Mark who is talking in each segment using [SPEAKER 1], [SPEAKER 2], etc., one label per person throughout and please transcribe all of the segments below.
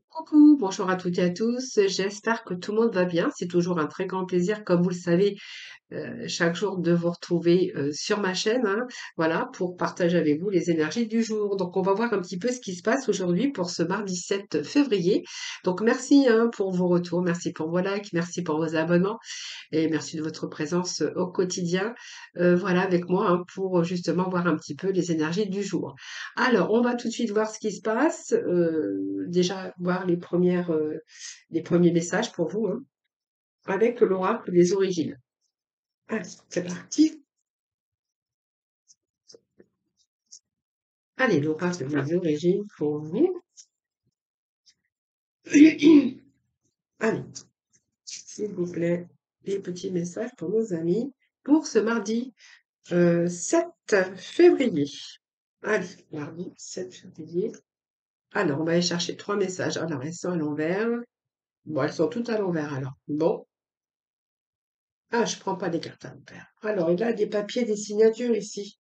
[SPEAKER 1] Coucou, bonjour à toutes et à tous. J'espère que tout le monde va bien. C'est toujours un très grand plaisir, comme vous le savez, chaque jour de vous retrouver sur ma chaîne, hein, voilà, pour partager avec vous les énergies du jour. Donc, on va voir un petit peu ce qui se passe aujourd'hui pour ce mardi 7 février. Donc, merci hein, pour vos retours, merci pour vos likes, merci pour vos abonnements et merci de votre présence au quotidien, voilà, avec moi hein, pour justement voir un petit peu les énergies du jour. Alors, on va tout de suite voir ce qui se passe. Déjà, voir les premiers messages pour vous hein, avec l'oracle des origines. Allez, c'est parti. Allez, l'oracle des origines pour vous. Allez, s'il vous plaît, les petits messages pour nos amis pour ce mardi 7 février. Allez, mardi 7 février. Alors, on va aller chercher trois messages. Alors, elles sont à l'envers. Bon, elles sont toutes à l'envers alors. Bon. Ah, je prends pas les cartes à l'envers. Alors, il y a des papiers, des signatures ici.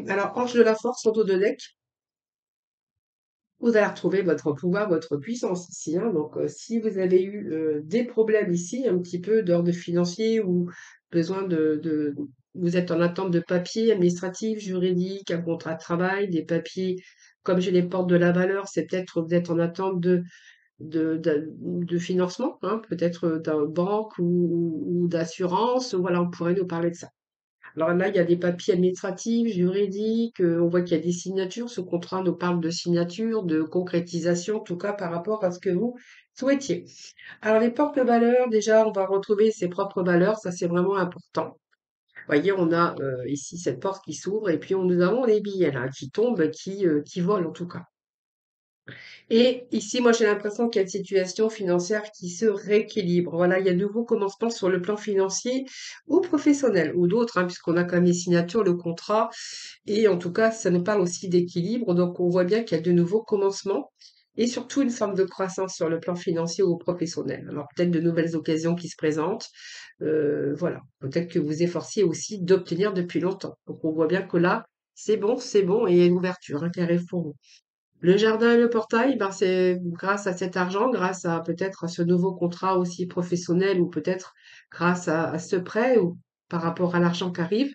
[SPEAKER 1] Alors, ange de la force, en dos de deck. Vous allez retrouver votre pouvoir, votre puissance ici, hein. Donc, si vous avez eu des problèmes ici, un petit peu d'ordre financier ou besoin vous êtes en attente de papiers administratifs, juridiques, un contrat de travail, des papiers, comme j'ai les portes de la valeur, c'est peut-être vous êtes en attente de financement, hein, peut-être d'un banque ou d'assurance. Voilà, on pourrait nous parler de ça. Alors là, il y a des papiers administratifs, juridiques, on voit qu'il y a des signatures. Ce contrat nous parle de signature, de concrétisation, en tout cas par rapport à ce que vous souhaitiez. Alors les porte-valeurs, déjà, on va retrouver ses propres valeurs, ça c'est vraiment important. Vous voyez, on a ici cette porte qui s'ouvre et puis nous avons les billets là qui tombent, qui volent en tout cas. Et ici, moi, j'ai l'impression qu'il y a une situation financière qui se rééquilibre. Voilà, il y a de nouveaux commencements sur le plan financier ou professionnel, ou d'autres, hein, puisqu'on a quand même les signatures, le contrat, et en tout cas, ça nous parle aussi d'équilibre. Donc, on voit bien qu'il y a de nouveaux commencements et surtout une forme de croissance sur le plan financier ou professionnel. Alors, peut-être de nouvelles occasions qui se présentent. Voilà, peut-être que vous efforciez aussi d'obtenir depuis longtemps. Donc, on voit bien que là, c'est bon, et il y a une ouverture hein, qui arrive pour vous. Le jardin et le portail, ben c'est grâce à cet argent, grâce à peut-être à ce nouveau contrat aussi professionnel ou peut-être grâce à ce prêt ou par rapport à l'argent qui arrive,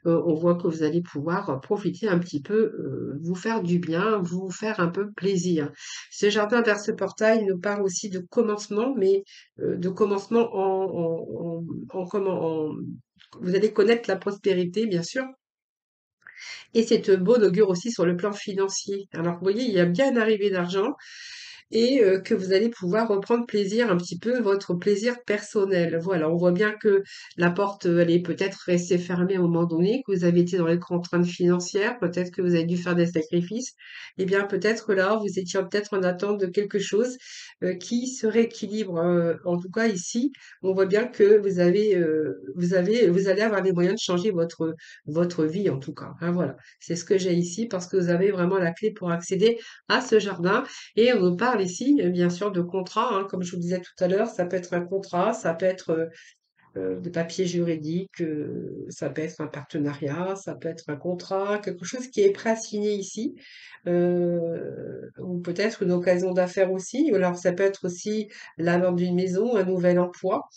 [SPEAKER 1] on voit que vous allez pouvoir profiter un petit peu, vous faire du bien, vous faire un peu plaisir. Ce jardin vers ce portail nous parle aussi de commencement, mais de commencement vous allez connaître la prospérité, bien sûr, et c'est beau d'augure aussi sur le plan financier. Alors, vous voyez, il y a bien une arrivée d'argent et que vous allez pouvoir reprendre plaisir, un petit peu votre plaisir personnel. Voilà, on voit bien que la porte, elle est peut-être restée fermée à un moment donné, que vous avez été dans les contraintes financières, peut-être que vous avez dû faire des sacrifices. Eh bien, peut-être là, vous étiez peut-être en attente de quelque chose qui se rééquilibre. En tout cas, ici, on voit bien que vous allez avoir les moyens de changer votre vie, en tout cas. Hein, voilà, c'est ce que j'ai ici parce que vous avez vraiment la clé pour accéder à ce jardin. Et on nous parle ici, bien sûr, de contrat, hein, comme je vous disais tout à l'heure, ça peut être un contrat, ça peut être des papiers juridiques, ça peut être un partenariat, ça peut être un contrat, quelque chose qui est prêt à signer ici, ou peut-être une occasion d'affaires aussi, ou alors ça peut être aussi la vente d'une maison, un nouvel emploi,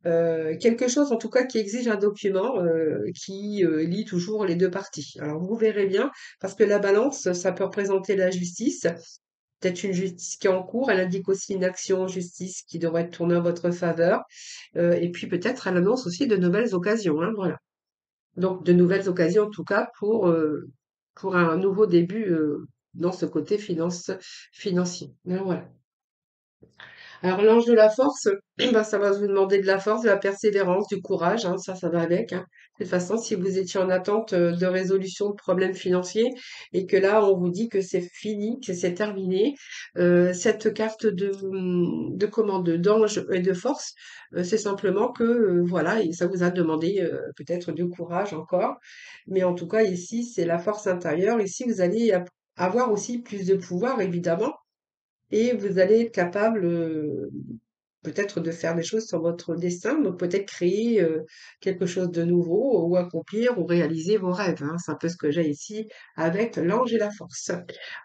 [SPEAKER 1] quelque chose en tout cas qui exige un document qui lie toujours les deux parties. Alors vous verrez bien, parce que la balance, ça peut représenter la justice, peut-être une justice qui est en cours. Elle indique aussi une action en justice qui devrait être tournée en votre faveur. Et puis peut-être elle annonce aussi de nouvelles occasions. Hein, voilà. Donc de nouvelles occasions en tout cas pour un nouveau début dans ce côté financier. Hein, voilà. Alors l'ange de la force, ben, ça va vous demander de la force, de la persévérance, du courage, hein, ça va avec. Hein. De toute façon, si vous étiez en attente de résolution de problèmes financiers et que là on vous dit que c'est fini, que c'est terminé, cette carte de commande d'ange et de force, c'est simplement que voilà, et ça vous a demandé peut-être du courage encore, mais en tout cas ici c'est la force intérieure. Ici vous allez avoir aussi plus de pouvoir évidemment et vous allez être capable, peut-être de faire des choses sur votre destin, donc peut-être créer quelque chose de nouveau ou accomplir ou réaliser vos rêves, hein. C'est un peu ce que j'ai ici avec l'ange et la force.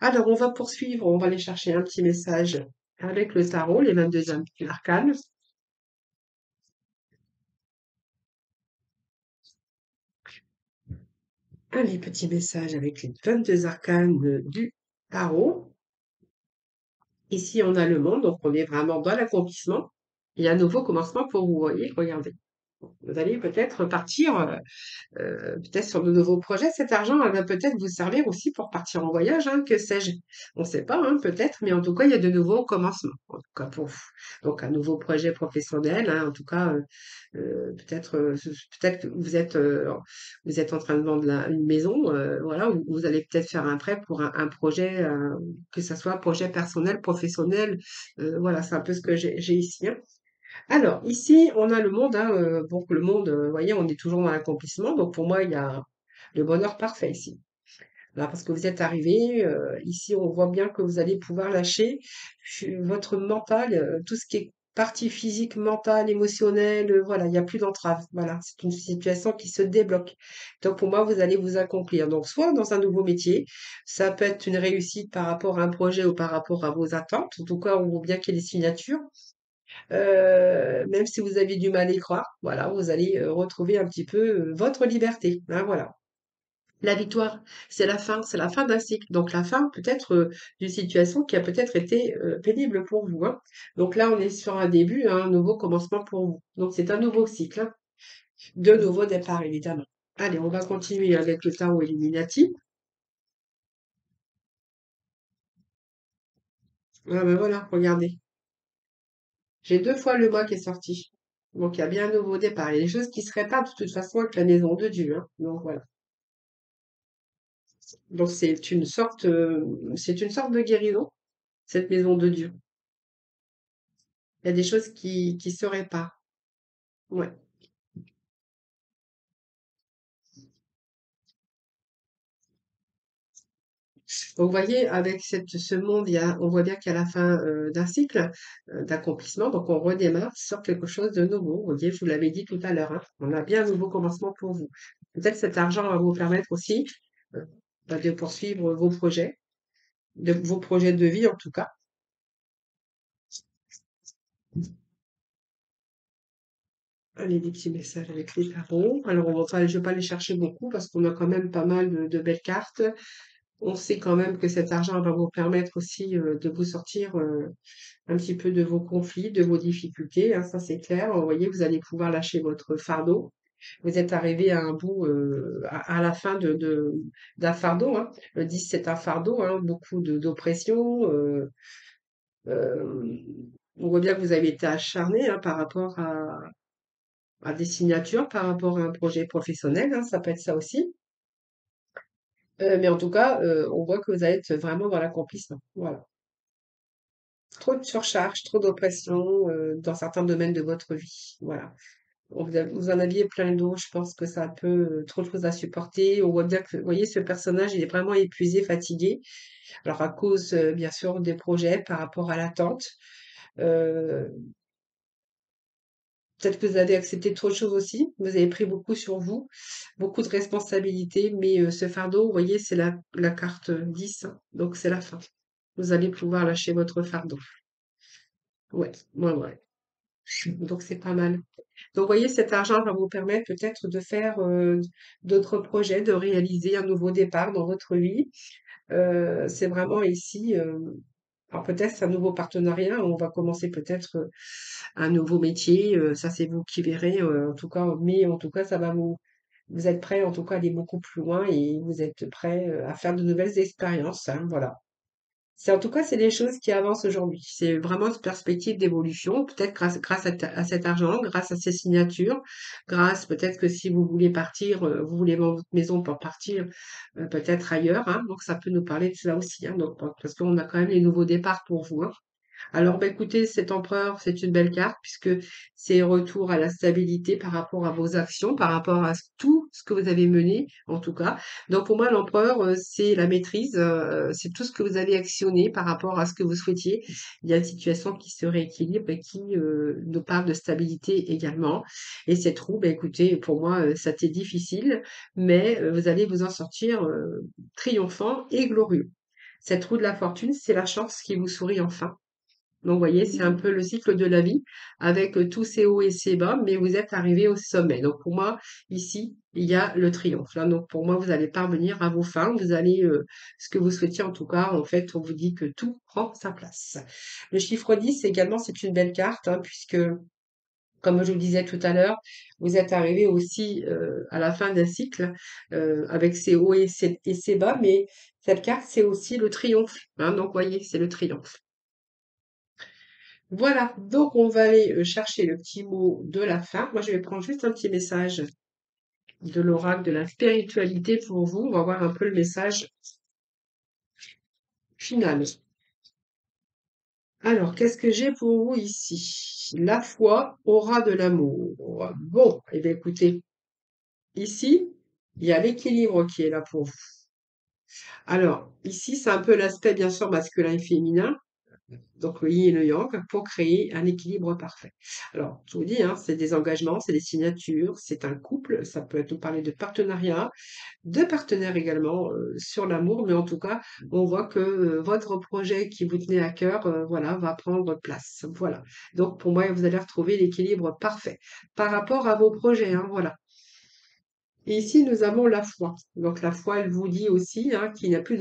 [SPEAKER 1] Alors, on va poursuivre, on va aller chercher un petit message avec le tarot, les 22 arcanes. Allez, petit message avec les 22 arcanes du tarot. Ici, on a le monde, donc on est vraiment dans l'accomplissement. Il y a un nouveau commencement pour vous, voyez, regardez. Vous allez peut-être partir peut-être sur de nouveaux projets. Cet argent, elle va peut-être vous servir aussi pour partir en voyage, hein, que sais-je. On ne sait pas, hein, peut-être, mais en tout cas, il y a de nouveaux commencements, en tout cas pour vous. Donc, un nouveau projet professionnel, hein, en tout cas, peut-être que vous êtes en train de vendre une maison, voilà, ou vous allez peut-être faire un prêt pour un projet, que ce soit un projet personnel, professionnel, voilà, c'est un peu ce que j'ai ici, hein. Alors, ici, on a le monde, hein, donc le monde, vous voyez, on est toujours dans l'accomplissement. Donc, pour moi, il y a le bonheur parfait ici. Là, parce que vous êtes arrivé, ici, on voit bien que vous allez pouvoir lâcher votre mental, tout ce qui est partie physique, mentale, émotionnelle, voilà, il n'y a plus d'entrave. Voilà, c'est une situation qui se débloque. Donc, pour moi, vous allez vous accomplir. Donc, soit dans un nouveau métier, ça peut être une réussite par rapport à un projet ou par rapport à vos attentes. En tout cas, on voit bien qu'il y a des signatures. Même si vous avez du mal à y croire, voilà, vous allez retrouver un petit peu votre liberté, hein, voilà. La victoire, c'est la fin d'un cycle. Donc la fin peut-être d'une situation qui a peut-être été pénible pour vous, hein. Donc là, on est sur un début, hein, un nouveau commencement pour vous. Donc c'est un nouveau cycle, hein, de nouveau départ, évidemment. Allez, on va continuer avec le tarot Illuminati. Ah ben voilà, regardez. J'ai deux fois le mois qui est sorti. Donc il y a bien un nouveau départ. Il y a des choses qui se réparent de toute façon avec la maison de Dieu, hein. Donc voilà. Donc c'est une sorte de guérison, cette maison de Dieu. Il y a des choses qui se réparent. Ouais. Donc, vous voyez, avec ce monde, on voit bien qu'il y a la fin d'un cycle d'accomplissement. Donc, on redémarre sur quelque chose de nouveau. Vous voyez, je vous l'avais dit tout à l'heure, hein. On a bien un nouveau commencement pour vous. Peut-être cet argent va vous permettre aussi euh, de poursuivre vos projets, vos projets de vie en tout cas. Allez, des petits messages avec les tarots. Alors, je vais pas les chercher beaucoup parce qu'on a quand même pas mal de belles cartes. On sait quand même que cet argent va vous permettre aussi de vous sortir un petit peu de vos conflits, de vos difficultés, hein, ça c'est clair. Vous voyez, vous allez pouvoir lâcher votre fardeau. Vous êtes arrivé à un bout, à la fin d'un fardeau, hein. Le 10, c'est un fardeau, hein, beaucoup d'oppression. Euh, on voit bien que vous avez été acharné, hein, par rapport à des signatures, par rapport à un projet professionnel, hein, ça peut être ça aussi. Mais en tout cas, on voit que vous allez être vraiment dans l'accomplissement. Voilà. Trop de surcharge, trop d'oppression dans certains domaines de votre vie. Voilà. Vous en aviez plein d'eau, je pense que ça peut trop de choses à supporter. On voit bien que, vous voyez, ce personnage, il est vraiment épuisé, fatigué. Alors à cause, bien sûr, des projets par rapport à l'attente. Euh, Peut-être que vous avez accepté trop de choses aussi. Vous avez pris beaucoup sur vous, beaucoup de responsabilités, mais ce fardeau, vous voyez, c'est la carte 10, hein. Donc c'est la fin. Vous allez pouvoir lâcher votre fardeau. Ouais, ouais, ouais. Donc c'est pas mal. Donc vous voyez, cet argent va vous permettre peut-être de faire d'autres projets, de réaliser un nouveau départ dans votre vie. C'est vraiment ici, alors peut-être un nouveau partenariat, on va commencer peut-être un nouveau métier, ça c'est vous qui verrez, en tout cas, mais en tout cas, vous êtes prêt en tout cas à aller beaucoup plus loin et vous êtes prêt à faire de nouvelles expériences, hein, voilà. C'est en tout cas, c'est des choses qui avancent aujourd'hui. C'est vraiment une perspective d'évolution, peut-être grâce à cet argent, grâce à ces signatures, grâce peut-être que si vous voulez partir, vous voulez vendre votre maison pour partir peut-être ailleurs, hein, donc ça peut nous parler de cela aussi, hein, donc, parce qu'on a quand même les nouveaux départs pour vous, hein. Alors, bah, écoutez, cet empereur, c'est une belle carte puisque c'est retour à la stabilité par rapport à vos actions, par rapport à tout ce que vous avez mené, en tout cas. Donc, pour moi, l'empereur, c'est la maîtrise, c'est tout ce que vous avez actionné par rapport à ce que vous souhaitiez. Il y a une situation qui se rééquilibre et qui nous parle de stabilité également. Et cette roue, bah, écoutez, pour moi, ça a été difficile, mais vous allez vous en sortir triomphant et glorieux. Cette roue de la fortune, c'est la chance qui vous sourit enfin. Donc, vous voyez, c'est un peu le cycle de la vie avec tous ses hauts et ses bas, mais vous êtes arrivé au sommet. Donc, pour moi, ici, il y a le triomphe. Là, donc, pour moi, vous allez parvenir à vos fins. Vous allez, ce que vous souhaitiez en tout cas, en fait, on vous dit que tout prend sa place. Le chiffre 10 également, c'est une belle carte, hein, puisque, comme je vous le disais tout à l'heure, vous êtes arrivé aussi à la fin d'un cycle avec ses hauts et ses bas, mais cette carte, c'est aussi le triomphe. Hein, donc, vous voyez, c'est le triomphe. Voilà, donc on va aller chercher le petit mot de la fin. Moi, je vais prendre juste un petit message de l'oracle de la spiritualité pour vous. On va voir un peu le message final. Alors, qu'est-ce que j'ai pour vous ici? La foi aura de l'amour. Bon, eh bien écoutez, ici, il y a l'équilibre qui est là pour vous. Alors, ici, c'est un peu l'aspect, bien sûr, masculin et féminin. Donc le yin et le yang, pour créer un équilibre parfait. Alors, je vous dis, hein, c'est des engagements, c'est des signatures, c'est un couple, ça peut être nous parler de partenariat, de partenaires également sur l'amour, mais en tout cas, on voit que votre projet qui vous tenait à cœur, voilà, va prendre place. Voilà. Donc pour moi, vous allez retrouver l'équilibre parfait par rapport à vos projets, hein, voilà. Et ici, nous avons la foi. Donc la foi, elle vous dit aussi hein, qu'il n'y a plus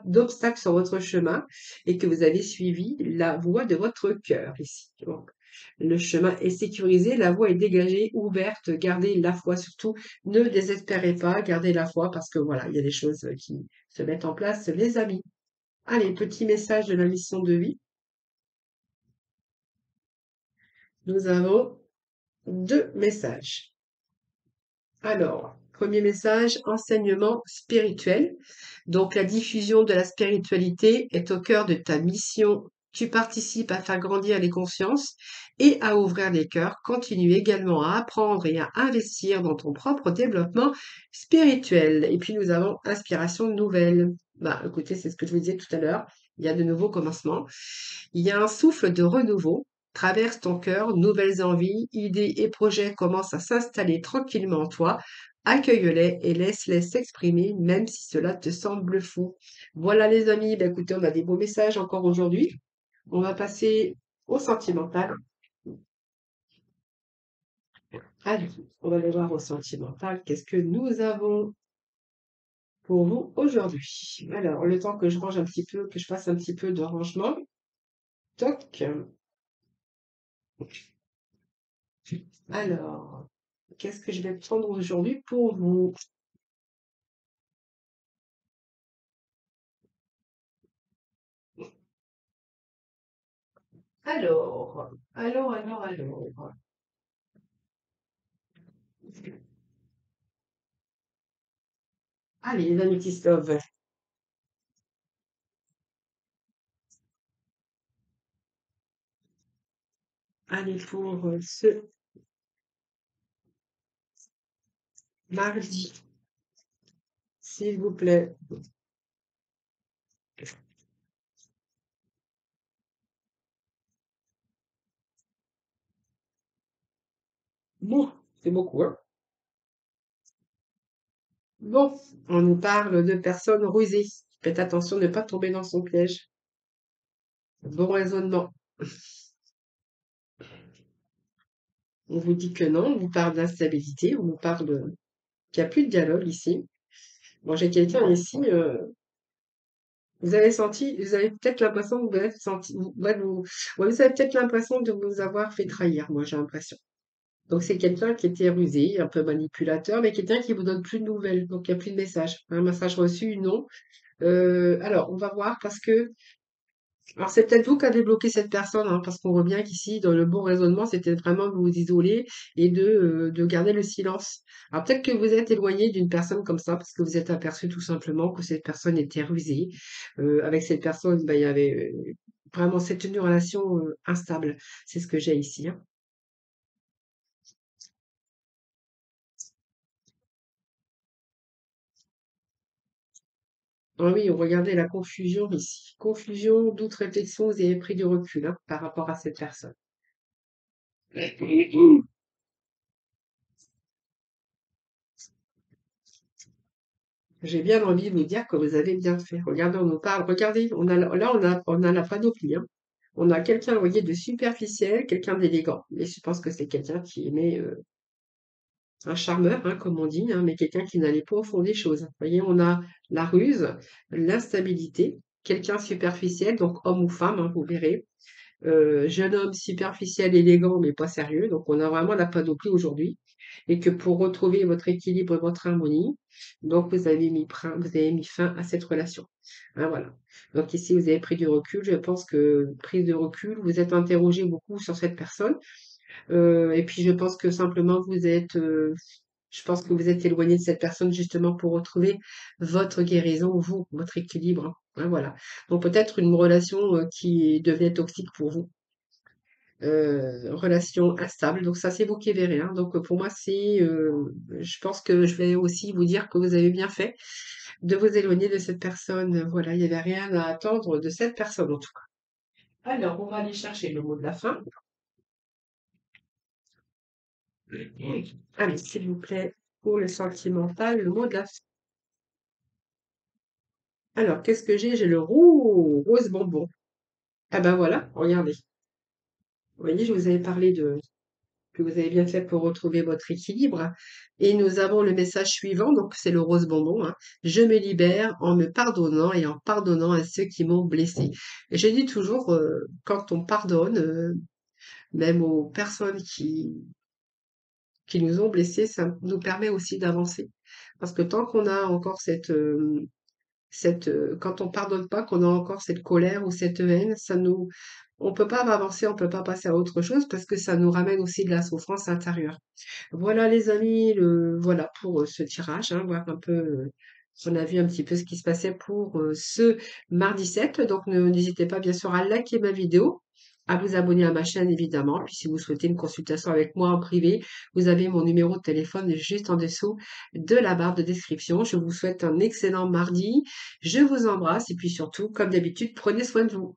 [SPEAKER 1] d'obstacles sur votre chemin et que vous avez suivi la voie de votre cœur ici. Donc, le chemin est sécurisé, la voie est dégagée, ouverte. Gardez la foi surtout. Ne désespérez pas, gardez la foi parce que voilà, il y a des choses qui se mettent en place, les amis. Allez, petit message de la mission de vie. Nous avons deux messages. Alors, premier message, enseignement spirituel. Donc, la diffusion de la spiritualité est au cœur de ta mission. Tu participes à faire grandir les consciences et à ouvrir les cœurs. Continue également à apprendre et à investir dans ton propre développement spirituel. Et puis, nous avons inspiration nouvelle. Bah, écoutez, c'est ce que je vous disais tout à l'heure. Il y a de nouveaux commencements. Il y a un souffle de renouveau. Traverse ton cœur, nouvelles envies, idées et projets commencent à s'installer tranquillement en toi. Accueille-les et laisse-les s'exprimer, même si cela te semble fou. Voilà les amis, ben écoutez, on a des beaux messages encore aujourd'hui. On va passer au sentimental. Allez, on va aller voir au sentimental. Qu'est-ce que nous avons pour vous aujourd'hui? Alors, le temps que je range un petit peu, que je fasse un petit peu de rangement. Toc. Alors, qu'est-ce que je vais prendre aujourd'hui pour vous? Alors. Allez, les amis qui se love. Allez, pour ce mardi, s'il vous plaît. Bon, c'est beaucoup, hein? Bon, on nous parle de personnes rusées. Faites attention de ne pas tomber dans son piège. Bon raisonnement. On vous dit que non, on vous parle d'instabilité, on vous parle qu'il n'y a plus de dialogue ici. Bon, j'ai quelqu'un ici, vous avez senti, vous avez peut-être l'impression que vous avez senti, ouais, vous avez peut-être l'impression de vous avoir fait trahir, moi j'ai l'impression. Donc c'est quelqu'un qui était rusé, un peu manipulateur, mais quelqu'un qui vous donne plus de nouvelles. Donc il n'y a plus de message. Un message reçu, non. Alors on va voir parce que alors c'est peut-être vous qui avez bloqué cette personne, hein, parce qu'on voit bien qu'ici, dans le bon raisonnement, c'était vraiment de vous isoler et de garder le silence. Alors peut-être que vous êtes éloigné d'une personne comme ça, parce que vous êtes aperçu tout simplement que cette personne était rusée. Avec cette personne, bah, il y avait Vraiment, c'est une relation instable. C'est ce que j'ai ici, hein. Ah oui, regardez la confusion ici. Confusion, doute, réflexion, vous avez pris du recul hein, par rapport à cette personne. J'ai bien envie de vous dire que vous avez bien fait. Regardez, on nous parle. Regardez, on a la panoplie, hein. On a quelqu'un, vous voyez, de superficiel, quelqu'un d'élégant. Et je pense que c'est quelqu'un qui aimait un charmeur, hein, comme on dit, hein, mais quelqu'un qui n'allait pas au fond des choses. Vous voyez, on a la ruse, l'instabilité, quelqu'un superficiel, donc homme ou femme, hein, vous verrez. Jeune homme superficiel, élégant, mais pas sérieux. Donc, on a vraiment la panoplie aujourd'hui. Et que pour retrouver votre équilibre et votre harmonie, donc vous avez mis fin à cette relation. Hein, voilà. Donc ici, vous avez pris du recul. Je pense que prise de recul, vous êtes interrogé beaucoup sur cette personne. Et puis, je pense que simplement, je pense que vous êtes éloigné de cette personne justement pour retrouver votre guérison, vous, votre équilibre. Hein, voilà. Donc peut-être une relation qui devenait toxique pour vous. Relation instable. Donc ça, c'est vous qui verrez, hein. Donc pour moi, je pense que je vais aussi vous dire que vous avez bien fait de vous éloigner de cette personne. Voilà, il n'y avait rien à attendre de cette personne en tout cas. Alors, on va aller chercher le mot de la fin. Allez, s'il vous plaît, pour le sentimental, le mot de la fin. Alors, qu'est-ce que j'ai? J'ai le rose bonbon. Ah ben voilà, regardez. Vous voyez, je vous avais parlé de que vous avez bien fait pour retrouver votre équilibre. Et nous avons le message suivant, donc c'est le rose bonbon, hein. Je me libère en me pardonnant et en pardonnant à ceux qui m'ont blessé. Et je dis toujours, quand on pardonne, même aux personnes qui nous ont blessés, ça nous permet aussi d'avancer. Parce que tant qu'on a encore quand on pardonne pas, qu'on a encore cette colère ou cette haine, on peut pas avancer, on peut pas passer à autre chose parce que ça nous ramène aussi de la souffrance intérieure. Voilà les amis, voilà pour ce tirage, hein, voir un peu, on a vu un petit peu ce qui se passait pour ce mardi 7. Donc n'hésitez pas bien sûr à liker ma vidéo, à vous abonner à ma chaîne évidemment. Puis si vous souhaitez une consultation avec moi en privé, vous avez mon numéro de téléphone juste en dessous de la barre de description. Je vous souhaite un excellent mardi. Je vous embrasse et puis surtout, comme d'habitude, prenez soin de vous.